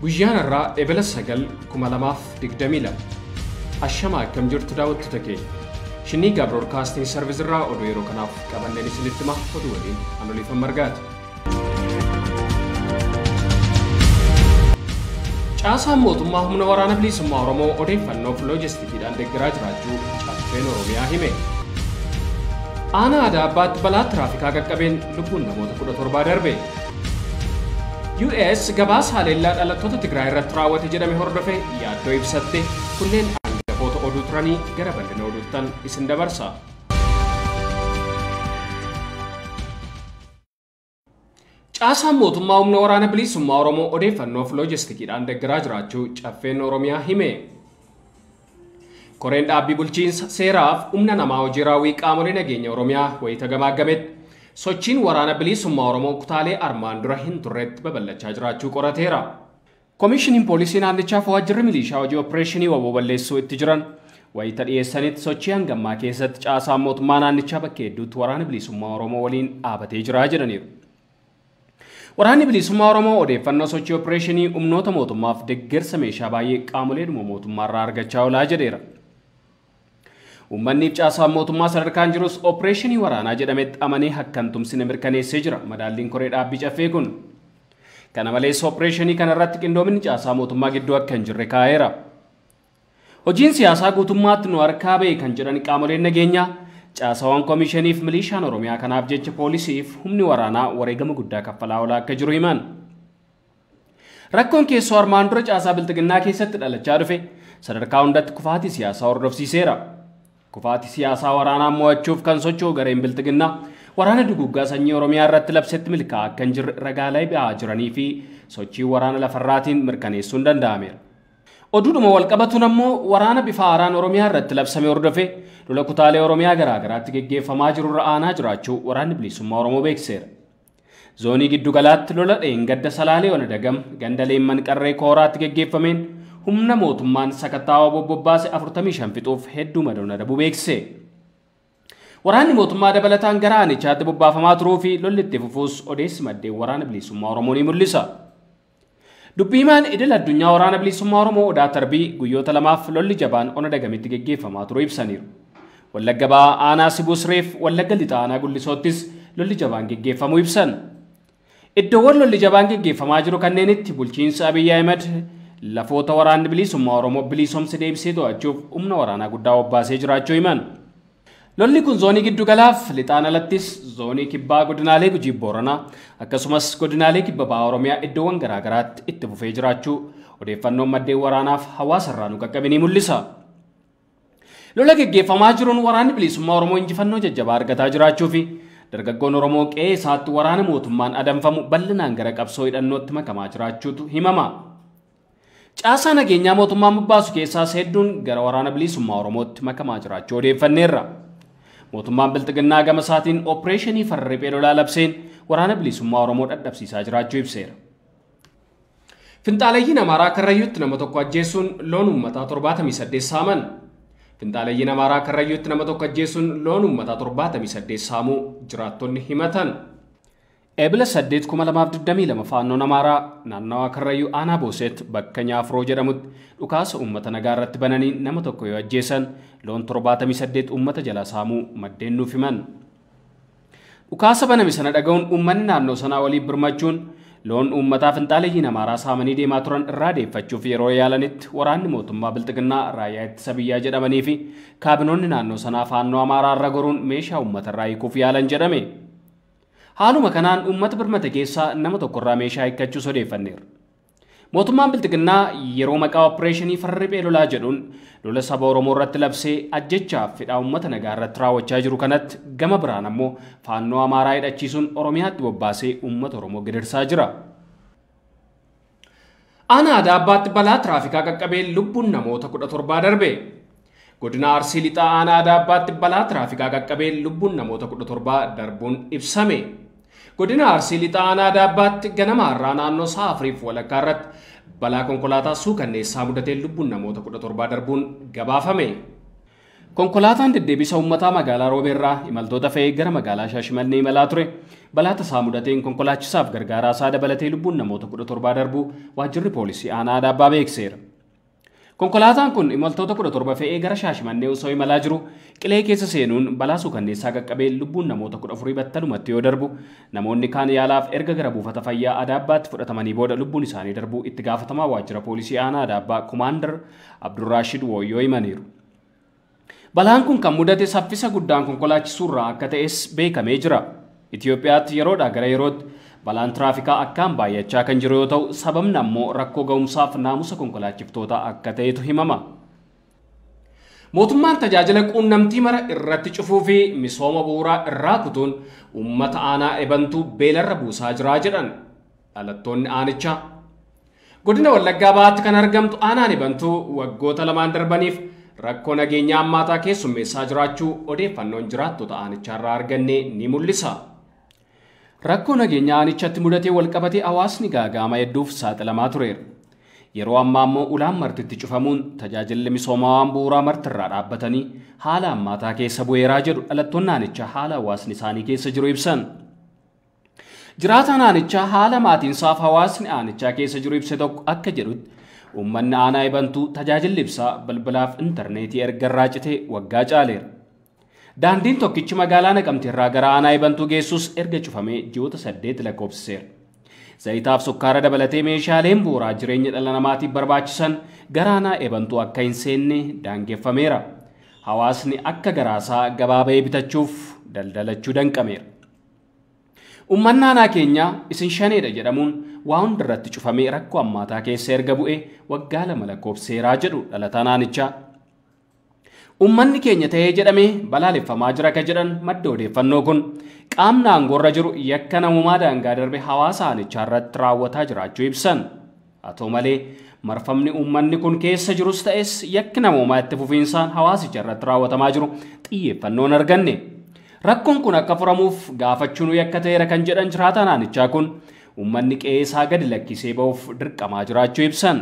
Guyyaan irraa ebela 9,2022 Ashamaa akkam jirtu daawwattu take Shinii Broadcasting Service irraa oduu yeroo kanaaf qabanneen isinitti himaa oduu waliin Anoliifan Margaati. Caasaan mootummaa humna waraana bilisummaa Oromoo odeeffannoof loojistikiidhaan deeggaraa jiraachuu caffeen Oromiyaa hime. Aanaa Aadaa Abbaatti balaa tiraafikaa qaqqabeen lubbuun namoota 17 darbe. US gabaasa haleellaa dhalattoota Tigraay irratti raawwate jedhame hordofee yaaddoo ibsatte kunneen hangafoota oduu turanii gara bal'ina oduuttan isin dabarsa. Caasaan mootummaa humna waraana bilisummaa Oromoo odeeffannoof loojistikiidhaan deeggaraa jiraachuu caffeen Oromiyaa hime. Koreen dhaabbii bulchiinsa seeraaf humna namaa hojii raawwii qaamolee nageenya Oromiyaa wayita gamaaggametti sochiin waraana bilisummaa Oromoo kutaalee armaan dura hin turretti babal'achaa jiraachuu qorateera. Koomishiniin poolisii naannichaaf waajjirri milishaa hojii opereeshinii waboo balleessuu itti jiran wayita dhiyeessanitti sochii hangammaa keessatti caasaan mootummaa naannichaa bakka hedduutti waraana bilisummaa Oromoo waliin dhaabatee jira jedhaniiru. Waraanni bilisummaa Oromoo odeeffannoo sochii opereeshinii humnoota mootummaaf deeggarsa meeshaa baay'ee qaamoleedhuma mootummaarraa argachaa oolaa jedheera. Uummanni caasaan mootummaa sadarkaan jirus opereeshinii waraanaa jedhametti amanee hakkan tumsine mirkaneessee jira madaalliin koree dhaabbii caffee kun. Kana malees opereeshinii kana irratti qindoominni caasaa mootummaa gidduu akka hin jirre kaa'eera. Hojiin siyaasaa guutummaatti nu harkaa ba'e kan jedhan qaamoleen nageenyaa caasawwan koomishiniif milishaan Oromiyaa kanaaf jecha poolisiif humni waraanaa wareegama guddaa kaffalaa oolaa akka jiru himan. Rakkoon keessoo armaan dura caasaa biltiginnaa keessatti dhalachaa dhufe sadarkaa hundatti kufaatii siyaasaa hordofsiiseera. Kufaatii siyaasaa waraanaa mo'achuuf kan socho'u gareen biltiginnaa waraana duguggaa sanyii Oromiyaa irratti labsetti milkaa'aa akka hin jirre ragaalee ba'aa jiranii fi sochii waraana lafarraatiin mirkaneessuun danda'ameera. Oduudhuma walqabatuun ammoo waraana bifa haaraan Oromiyaa irratti labsame hordofee lola kutaalee Oromiyaa garaa garaatti geggeeffamaa jiru irra aanaa jiraachuu waraanni bilisummaa Oromoo beeksiseera. Zoonii giddu galaatti lola dheengadda Salaalee Ona Dagam ganda Leemman Qarree Kooraatti geggeeffameen humna mootummaan sakattaawaa bobbobbaase 45 fixuuf hedduu madoona dhabuu beeksise. Waraanni mootummaa dabalataan gara aanichaatti bobbaafamaa turuu fi lolli itti fufuus odeessi maddeen waraana bilisummaa Oromoo ni mul'isa. Dubbiimaan idil addunyaa waraana bilisummaa Oromoo Odaa Tarbii guyyoota lamaaf lolli jabaan Ona Dagamitti geggeeffamaa turuu ibsaniiru. Wallagga Ba'aa Aanaa Sibusreef Wallagga Lixaa Aanaa Gullisoottis lolli jabaan geggeeffamuu ibsan. Iddoowwan lolli jabaan geggeeffamaa jiru kanneenitti bulchiinsa Abiyyi Ahmed lafoota waraanni bilisummaa Oromoo bilisoomse deebisee to'achuuf humna waraanaa guddaa bobbaasee jiraachuu himan. Lolli kun zoonii giddu galaaf lixaan alattis zoonii kibbaa godinaalee Gujii Booranaa akkasumas godinaalee kibba Ba'aa Oromiyaa iddoowwan garaa garaatti itti fufee jiraachuu odeeffannoon maddeen waraanaaf hawaasa irraa nu qaqqabe ni mul'isa. Lola geggeeffamaa jiruun waraanni bilisummaa Oromoo injifannoo jajjabaa argataa jiraachuu fi dargaggoon Oromoo qe'ee isaatti waraana mootummaan adamfamu bal'inaan gara qabsoo hidhannootti makamaa jiraachuutu himama. Caasaa nageenyaa mootummaan bobbaasu keessaas hedduun gara waraana bilisummaa Oromootti makamaa jiraachuu odeeffanneerra. Mootummaan biltiginnaa gama isaatiin opereeshinii farra riphee lolaa labseen waraana bilisummaa Oromoo dadhabsiisaa jiraachuu ibseera. Finxaaleeyyiin Amaaraa Karrayyuutti nama tokko ajjeesuun loon uummataa 78 saaman. Finxaaleeyyiin Amaaraa Karrayyuutti nama tokko ajjeesuun loon uummataa 78 saamuu jiraattonni himatan. Ebila 8,2022 faannoon Amaaraa naannawaa Karrayyuu Aanaa Booset bakka Nyaafroo jedhamutti dhukaasa uummata nagaa irratti bananii nama tokko yoo ajjeesan loon 78 uummata jala saamuu maddeen nuuf himan. Dhukaasa baname sana dhaga'uun uummanni naannoo sanaa waliin birmachuun loon uummataa finxaaleeyyiin Amaaraa saamanii deemaa turan irraa deeffachuuf yeroo yaalanitti waraanni mootummaa biltiginnaa raayyaa ittisa biyyaa jedhamanii fi kaabinoonni naannoo sanaa faannoo Amaaraa irra goruun meeshaa uummata irraa hiikuuf yaalan jedhame. Haaluma kanaan uummata birmate keessaa nama tokko irraa meeshaa hiikkachuus odeeffanneera. Mootummaan biltiginnaa yeroo maqaa opereeshinii farra riphee lolaa jedhuun lola saba Oromoo irratti labsee ajjechaaf fedhaa uummata nagaa irratti raawwachaa jiru kanatti gama biraan ammoo faannoo Amaaraa hidhachiisuun Oromiyaatti bobbaasee uummata Oromoo gidirsaa jira. Aanaa Aadaa Abbaatti balaa tiraafikaa qaqqabeen lubbuun namoota 17 darbe. Godina Arsii Lixaa Aanaa Aadaa Abbaatti balaa tiraafikaa qaqqabeen lubbuun namoota 17 darbuun ibsame. Godina Arsii Lixaa Aanaa Aadaa Abbaatti ganama har'aa naannoo sa'a 4 walakkaa irratti balaa konkolaataa suukanneessaa mudateen lubbuun namoota 17 darbuun gabaafame. Konkolaataan deddeebisa uummataa magaalaa Roobeerraa imaltoota fe'ee gara magaalaa Shaashimannee imalaa ture. Balaa tasaa mudateen konkolaachisaaf gargaaraa isaa dabalatee lubbuun namoota 17 darbuu waajjirri poolisii aanaa Adaabbaa beekseera. Konkolaataan kun imaltoota 17 fe'ee gara Shaashimannee osoo imalaa jiru qilee keessa seenuun balaa suukanneessaa qaqqabee lubbuun namoota 14 battalumatti yoo darbu namoonni kaan yaalaaf erga gara buufata fayyaa Adaabbaatti fudhatamanii booda lubbuun isaanii darbuu itti gaafatamaa waajjira poolisii aanaa Adaabbaa Kumaandar Abdurraashid Wooyyoo himaniiru. Balaan kun kan mudate saffisa guddaan konkolaachisuurraa akka ta'es beekamee jira. Itoophiyaatti yeroodhaa gara yerootti balaan tiraafikaa akkaan baay'achaa kan jiru yoo ta'u sababni ammoo rakkoo ga'umsaaf naamusa konkolaachiftootaa akka ta'etu himama. Mootummaan tajaajila quunnamtii mara irratti cufuu fi misooma bu'uuraa irraa kutuun uummata aanaa ebantuu beelarra buusaa jiraa jedhan dhalattoonni aanichaa. Godina Wallaggaa Bahaatti kan argamtu aanaan ebantuu waggoota lamaan darbaniif rakkoo nageenyaa hammaataa keessummeessaa jiraachuu odeeffannoon jiraattota aanichaarraa arganne ni mul'isa. Rakkoo nageenyaa aanichatti mudatee walqabatee hawaasni gaaga'ama hedduuf saaxilamaa tureera. Yeroo ammaa immoo ulaan martitti cufamuun tajaajilli misoomaa bu'uuraa martirraa dhaabbatanii haala hammaataa keessa bu'eeraa jedhu dhalattoonni aanichaa haala hawaasni isaanii keessa jiru ibsan. Jiraataan aanichaa haala maatiinsaaf hawaasni aanichaa keessa jiru ibse tokko akka jedhutti uummanni aanaa ebantuu tajaajilli ibsaa bilbilaaf intarneetii erga irraa citee waggaa caaleera. Daandiin tokkichi magaalaa Naqamteerraa gara aanaa ebantuu geessus erga cufamee ji'oota 8 lakkoofsiseera. Zayitaaf sukkaara dabalatee meeshaaleen bu'uuraa jireenya dhala namaatiif barbaachisan gara aanaa ebantuu akka hin seenne daangeffameera. Hawaasni akka garaasaa gabaa ba'ee bitachuuf daldalachuu danqameera. Uummanni aanaa keenyaa isin shaneedha jedhamuun waa hundarratti cufamee rakkoo hammaataa keessa erga bu'ee waggaa 2 lakkoofseeraa jedhu dhalataan aanichaa. Uummanni keenya ta'ee jedhamee balaaleffamaa jira ka jedhan madda odeeffannoo kun qaamni aangoorra jiru yakka namummaa daangaa darbe hawaasa aanichaa irratti raawwataa jiraachuu ibsan. Haa ta'u malee marfamni uummanni kun keessa jirus ta'es yakki namummaa itti fufiinsaan hawaasicha irratti raawwatamaa jiru xiyyeeffannoon arganne. Rakkoon kun akka furamuuf gaafachuun yakka ta'eera kan jedhan jiraataan aanichaa kun uummanni qe'ee isaa gadi lakkisee ba'uuf dirqamaa jiraachuu ibsan.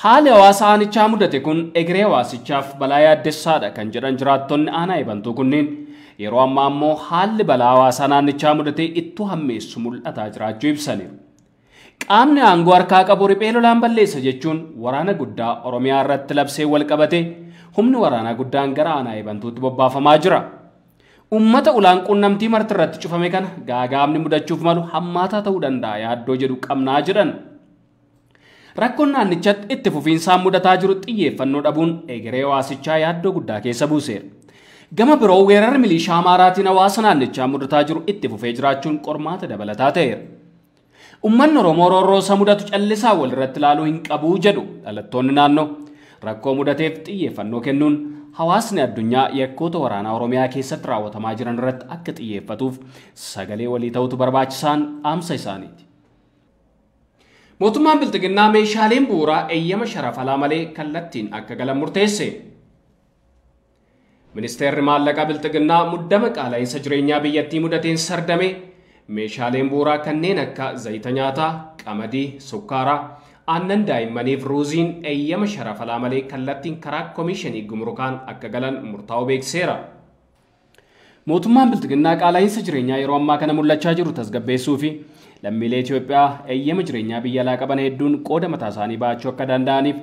Haali hawaasa aanichaa mudate kun egeree hawaasichaaf balaa yaaddessaadha kan jedhan jiraattonni aanaa ebantuu kunneen yeroo ammaa ammoo haalli balaa hawaasa aanichaa mudate itti hammeessu mul'ataa jiraachuu ibsaniiru. Qaamni aangoo harkaa qabu riphee lolaan balleessa jechuun waraana guddaa Oromiyaa irratti labsee wal qabate humni waraanaa guddaan gara aanaa ebantuutti bobbaafamaa jira. Uummata ulaan quunnamtii martirratti cufame kana gaagaamni mudachuuf malu hammaataa ta'uu danda'a yaaddoo jedhu qabnaa jedhan. Rakkoon naannichatti itti fufiinsaan mudataa jiru xiyyeeffannoo dhabuun egeree hawaasichaa yaaddoo guddaa keessa buuseera. Gama biroo weerarri milishaa Amaaraatiin hawaasa naannichaa mudataa jiru itti fufee jiraachuun qormaata dabalataa ta'eera. Uummanni Oromoo roorroo isa mudatu callisaa walirratti ilaaluu hin qabu jedhu dhalattoonni naannoo rakkoo mudateef xiyyeeffannoo kennuun hawaasni addunyaa yakkoota waraanaa Oromiyaa keessatti raawwatamaa jiran irratti akka xiyyeeffatuuf sagalee walii ta'utu barbaachisaan dhaamsa isaaniiti. Mootummaan Bilxiginnaa meeshaaleen bu'uuraa eeyyama sharafalaa malee kallattiin akka galan murteesse. Ministeerri maallaqaa Bilxiginnaa muddama qaala'insa jireenyaa biyyattii mudateen sardame meeshaaleen bu'uuraa kanneen akka zayita nyaataa, qamadii, sukkaaraa, aannan daa'immaniif ruuziin eeyyama sharafalaa malee kallattiin karaa koomishinii gumrukaan akka galan murtaa'uu beekseera. Mootummaan Bilxiginnaa qaala'insa jireenyaa yeroo ammaa kana mul'achaa jiru tasgabbeessuu fi lammiilee Itoophiyaa eeyyama jireenyaa biyya alaa qaban hedduun qooda mataa isaanii baachuu akka danda'aniif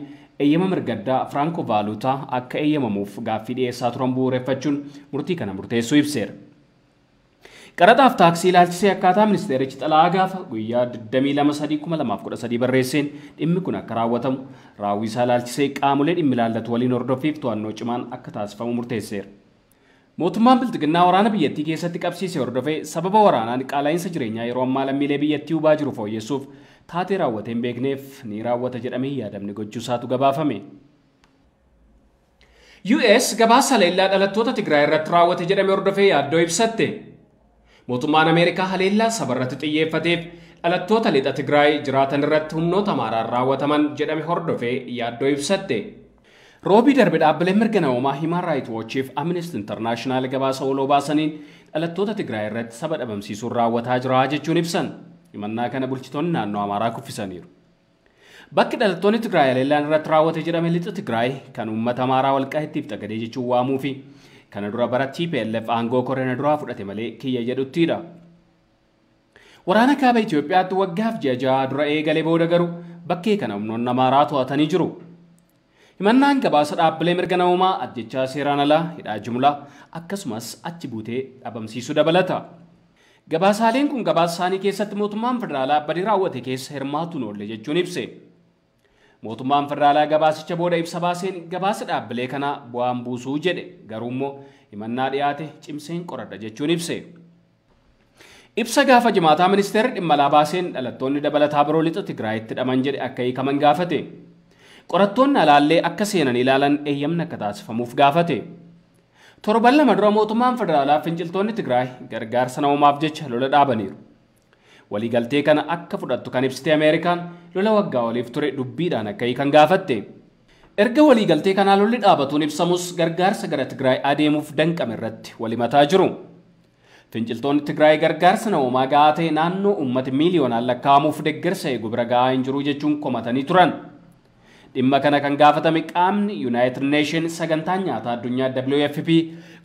eeyyama mirgaddaa Firaanko Vaaluutaa akka eeyyamamuuf gaaffii dhiyeessaa turan bu'uureffachuun murtii kana murteessuu ibseera. Qaraxaaf taaksii ilaalchisee akkaataa ministeerichi xalaa gaafa guyyaa 22/3/2013 barreesseen dhimmi kun akka raawwatamu raawwii isaa ilaalchisee qaamolee dhimmi ilaallatu waliin hordoffiif to'annoo cimaan akka taasifamu murteesseera. Mootummaan Bilxiginnaa waraana biyyattii keessatti qabsiisee hordofee sababa waraanaan qaala'insa jireenyaa yeroo ammaa lammiilee biyyattii hubaa jiru fooyyessuuf taatee raawwatee hin beekneef ni raawwata jedhamee yaadamni gochuu isaatu gabaafame. US gabaasa haleellaa dhalattoota Tigraay irratti raawwate jedhamee hordofee yaaddoo ibsatte. Mootummaan Ameerikaa haleellaa saba irratti xiyyeeffateef dhalattoota lixa Tigraay jiraatan irratti humnoota Amaaraan raawwataman jedhame hordofee yaaddoo ibsatte. Roobii darbe dhaabbileen mirga namoomaa Human Rights Watch fi Amnesty International gabaasa waloo baasaniin dhalattoota Tigraay irratti saba dhabamsiisuun raawwataa jira jechuun ibsan. Himannaa kana bulchitoonni naannoo Amaaraa kuffisaniiru. Bakki dhalattoonni Tigraay haleellaan irratti raawwate jedhame lixa Tigraay kan uummata Amaaraa Walqaayittiif Xagadee jechuun waamuu fi kana dura bara TPLF aangoo Koreena duraa fudhate malee kiyya jedhuttidha. Waraana kaaba Itoophiyaatti waggaaf ji'a ja'a dura eegalee booda garuu bakkee kana humnoonni Amaaraa to'atanii jiru. Himannaan gabaasa dhaabbilee mirga namummaa ajjechaa seeraan alaa hidhaa jumlaa akkasumas achi buutee dhabamsiisuu dabalata. Gabaasaaleen kun gabaasa isaanii keessatti mootummaan federaalaa badii raawwate keessa hirmaatuun oolle jechuun ibse. Mootummaan federaalaa gabaasicha booda ibsa baaseen gabaasa dhaabbilee kanaa bu'aan buusuu jedhe garuu immoo himannaa dhiyaate cimseen qoradha jechuun ibse. Ibsa gaafa jimaataa ministeerri dhimma alaa baaseen dhalattoonni dabalataa biroo lixa Tigraayitti hidhaman jedhe akka hiikaman gaafate. Qorattoonni alaallee akka seenan ilaalan eeyyamni akka taasifamuuf gaafate. Torban lama dura mootummaan federaalaa finciltoonni Tigraay gargaarsa namoomaaf jecha lola dhaabaniiru. Waliigaltee kana akka fudhattu kan ibsite Ameerikaan lola waggaa waliif ture dubbiidhaan akka hiikan gaafatte. Erga waliigaltee kanaa lolli dhaabatuun ibsamus gargaarsa gara Tigraay adeemuuf danqame irratti walimataa jiru. Finciltoonni Tigraay gargaarsa namoomaa gahaa ta'e naannoo uummata miiliyoonaan lakkaa'amuuf deeggarsa eegu bira gahaa hin jiru jechuun komatanii turan. Dhimma kana kan gaafatame qaamni United Nations sagantaa nyaataa addunyaa WFP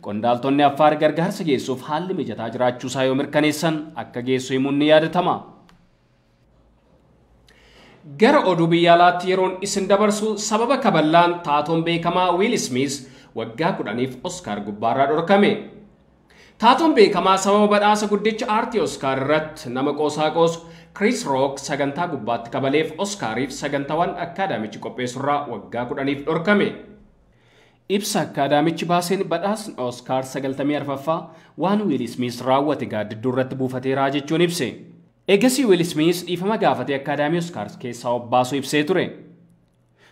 qondaaltonni Affaar gargaarsa geessuuf haalli mijataa jiraachuusaa yoo mirkaneessan akka geessu himuun ni yaadatama. Gara oduu biyya alaatti yeroon isin dabarsu sababa kaballaan taatoon beekamaa Will Smith waggaa 10f Oscar gubbaarraa dhorkame. Taatoon beekamaa sababa badhaasa guddicha aartii Oscar irratti nama qoosaa qoosu Chris Rock sagantaa gubbaatti kabaleef Oscariif sagantaawwan akkaadaamichi qopheessurraa waggaa 10f dhorkame. Ibsa akkaadaamichi baaseen badhaasni Oscar 94ffaa waan Will Smith raawwate gaaddidduu irratti buufateeraa jechuun ibse. Eegasii Will Smith dhiifama gaafatee akkaadaamii Oscars keessaa obbaasuu ibsee ture.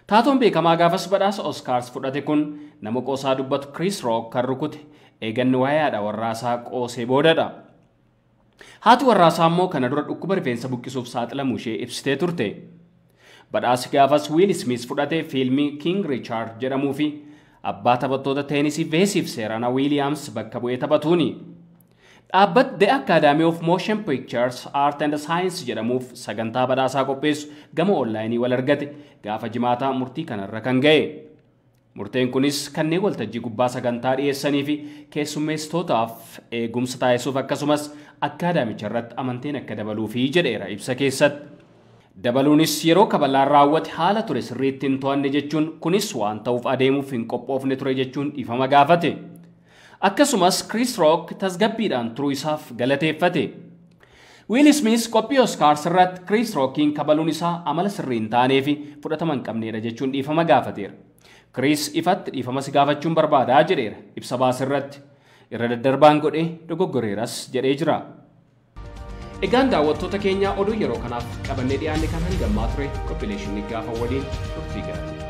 Taatoon beekamaa gaafas badhaasa Oscars fudhate kun nama qoosaa dubbatu Chris Rock kan rukute eeganni waa'ee haadha warraasaa qoosee boodadha. Haati warraasaa immoo kana dura dhukkuba rifeensa buqqisuuf saaxilamuu ishee ibsitee turte. Badhaasi gaafas Will Smith fudhate fiilmii King Richard jedhamuu fi abbaa taphattoota teenisii Veesiif Seerana Williams bakka bu'ee taphatuuni. Dhaabbatni The Academy of Motion Pictures Art and Science jedhamuuf sagantaa badhaasaa qopheessu gama onlaayinii wal argate gaafa jimaataa murtii kanarra kan ga'e. Murteen kunis kanneen waltajjii gubbaa sagantaa dhiyeessanii fi keessummeessitootaaf eegumsa taasisuuf akkasumas akkaadaamicha irratti amanteen akka dabaluufi jedheera ibsa keessatti. Dabaluunis yeroo kaballaan raawwate haala ture sirriitti hin to'anne jechuun kunis waan ta'uuf adeemuuf hin qophoofne ture jechuun dhiifama gaafate. Akkasumas Chris Rock tasgabbiidhaan turuu isaaf galateeffate. Will Smith qophii Oscars irratti Chris Rockiin kabaluun isaa amala sirrii hin taanee fi fudhatama hin qabneedha jechuun dhiifama gaafateera. Chris ifatti dhiifama si gaafachuun barbaadaa jedheera ibsa baasirratti. Irra daddarbaan godhee dogoggoreeras jedhee jira. Egaan daawwattoota keenya oduu yeroo kanaaf qabannee dhiyaanne kan hangammaa ture Koppileeshinii gaafa waliin turtii gaarii.